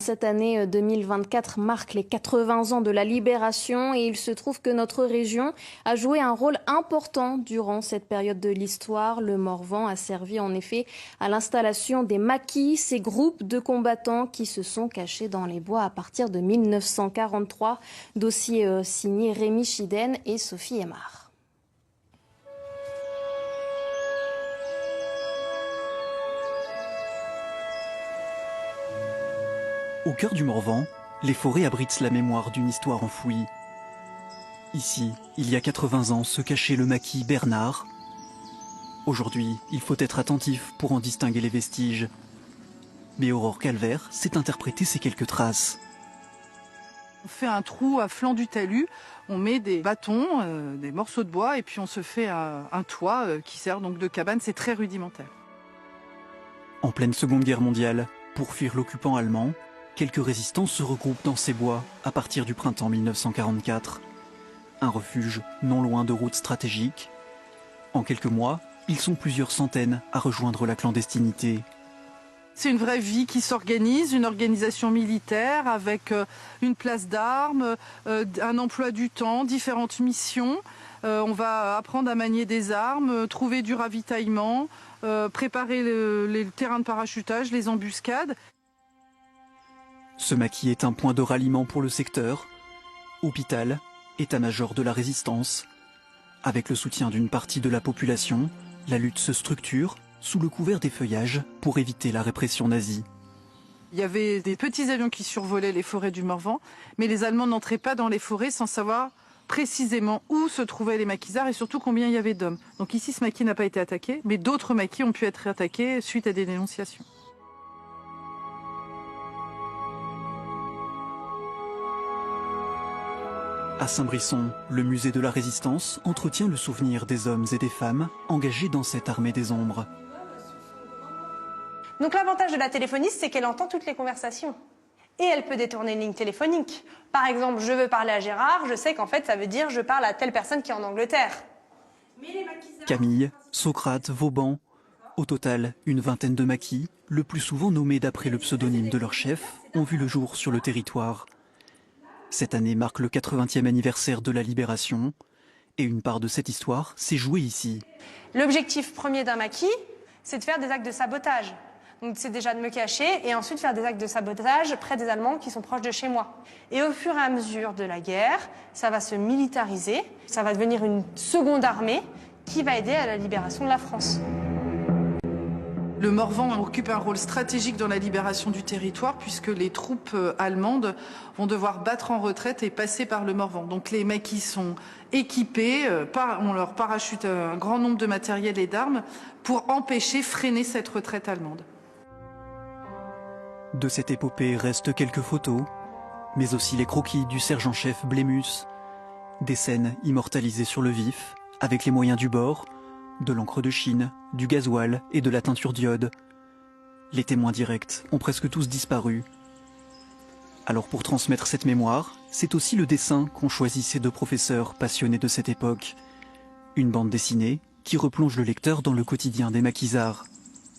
Cette année 2024 marque les 80 ans de la Libération et il se trouve que notre région a joué un rôle important durant cette période de l'histoire. Le Morvan a servi en effet à l'installation des maquis, ces groupes de combattants qui se sont cachés dans les bois à partir de 1943. Dossier signé Rémi Chiden et Sophie Aymar. Au cœur du Morvan, les forêts abritent la mémoire d'une histoire enfouie. Ici, il y a 80 ans, se cachait le maquis Bernard. Aujourd'hui, il faut être attentif pour en distinguer les vestiges. Mais Aurore Calvaire sait interpréter ces quelques traces. On fait un trou à flanc du talus, on met des bâtons, des morceaux de bois et puis on se fait un toit qui sert donc de cabane, c'est très rudimentaire. En pleine Seconde Guerre mondiale, pour fuir l'occupant allemand, quelques résistants se regroupent dans ces bois à partir du printemps 1944. Un refuge non loin de routes stratégiques. En quelques mois, ils sont plusieurs centaines à rejoindre la clandestinité. C'est une vraie vie qui s'organise, une organisation militaire avec une place d'armes, un emploi du temps, différentes missions. On va apprendre à manier des armes, trouver du ravitaillement, préparer les terrains de parachutage, les embuscades. Ce maquis est un point de ralliement pour le secteur. Hôpital, état-major de la résistance. Avec le soutien d'une partie de la population, la lutte se structure sous le couvert des feuillages pour éviter la répression nazie. Il y avait des petits avions qui survolaient les forêts du Morvan, mais les Allemands n'entraient pas dans les forêts sans savoir précisément où se trouvaient les maquisards et surtout combien il y avait d'hommes. Donc ici, ce maquis n'a pas été attaqué, mais d'autres maquis ont pu être attaqués suite à des dénonciations. À Saint-Brisson, le musée de la Résistance entretient le souvenir des hommes et des femmes engagés dans cette armée des ombres. Donc l'avantage de la téléphoniste, c'est qu'elle entend toutes les conversations. Et elle peut détourner une ligne téléphonique. Par exemple, je veux parler à Gérard, je sais qu'en fait ça veut dire je parle à telle personne qui est en Angleterre. Camille, Socrate, Vauban, au total une vingtaine de maquis, le plus souvent nommés d'après le pseudonyme de leur chef, ont vu le jour sur le territoire. Cette année marque le 80e anniversaire de la Libération et une part de cette histoire s'est jouée ici. L'objectif premier d'un maquis, c'est de faire des actes de sabotage. Donc c'est déjà de me cacher et ensuite faire des actes de sabotage près des Allemands qui sont proches de chez moi. Et au fur et à mesure de la guerre, ça va se militariser, ça va devenir une seconde armée qui va aider à la libération de la France. Le Morvan occupe un rôle stratégique dans la libération du territoire puisque les troupes allemandes vont devoir battre en retraite et passer par le Morvan. Donc les maquis sont équipés, on leur parachute un grand nombre de matériel et d'armes pour empêcher, freiner cette retraite allemande. De cette épopée restent quelques photos, mais aussi les croquis du sergent-chef Blémus. Des scènes immortalisées sur le vif, avec les moyens du bord, de l'encre de Chine, du gasoil et de la teinture d'iode. Les témoins directs ont presque tous disparu. Alors pour transmettre cette mémoire, c'est aussi le dessin qu'ont choisi ces deux professeurs passionnés de cette époque. Une bande dessinée qui replonge le lecteur dans le quotidien des maquisards.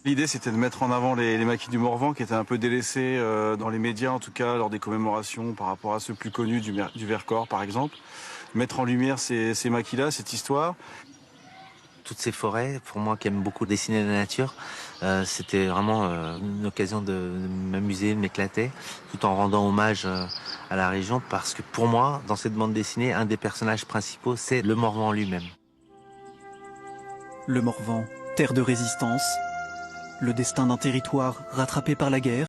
L'idée, c'était de mettre en avant les maquis du Morvan qui étaient un peu délaissés dans les médias, en tout cas lors des commémorations par rapport à ceux plus connus du Vercors par exemple. Mettre en lumière ces maquis-là, cette histoire. Toutes ces forêts, pour moi qui aime beaucoup dessiner la nature, c'était vraiment une occasion de m'amuser, de m'éclater, tout en rendant hommage à la région, parce que pour moi, dans cette bande dessinée, un des personnages principaux, c'est le Morvan lui-même. Le Morvan, terre de résistance, le destin d'un territoire rattrapé par la guerre.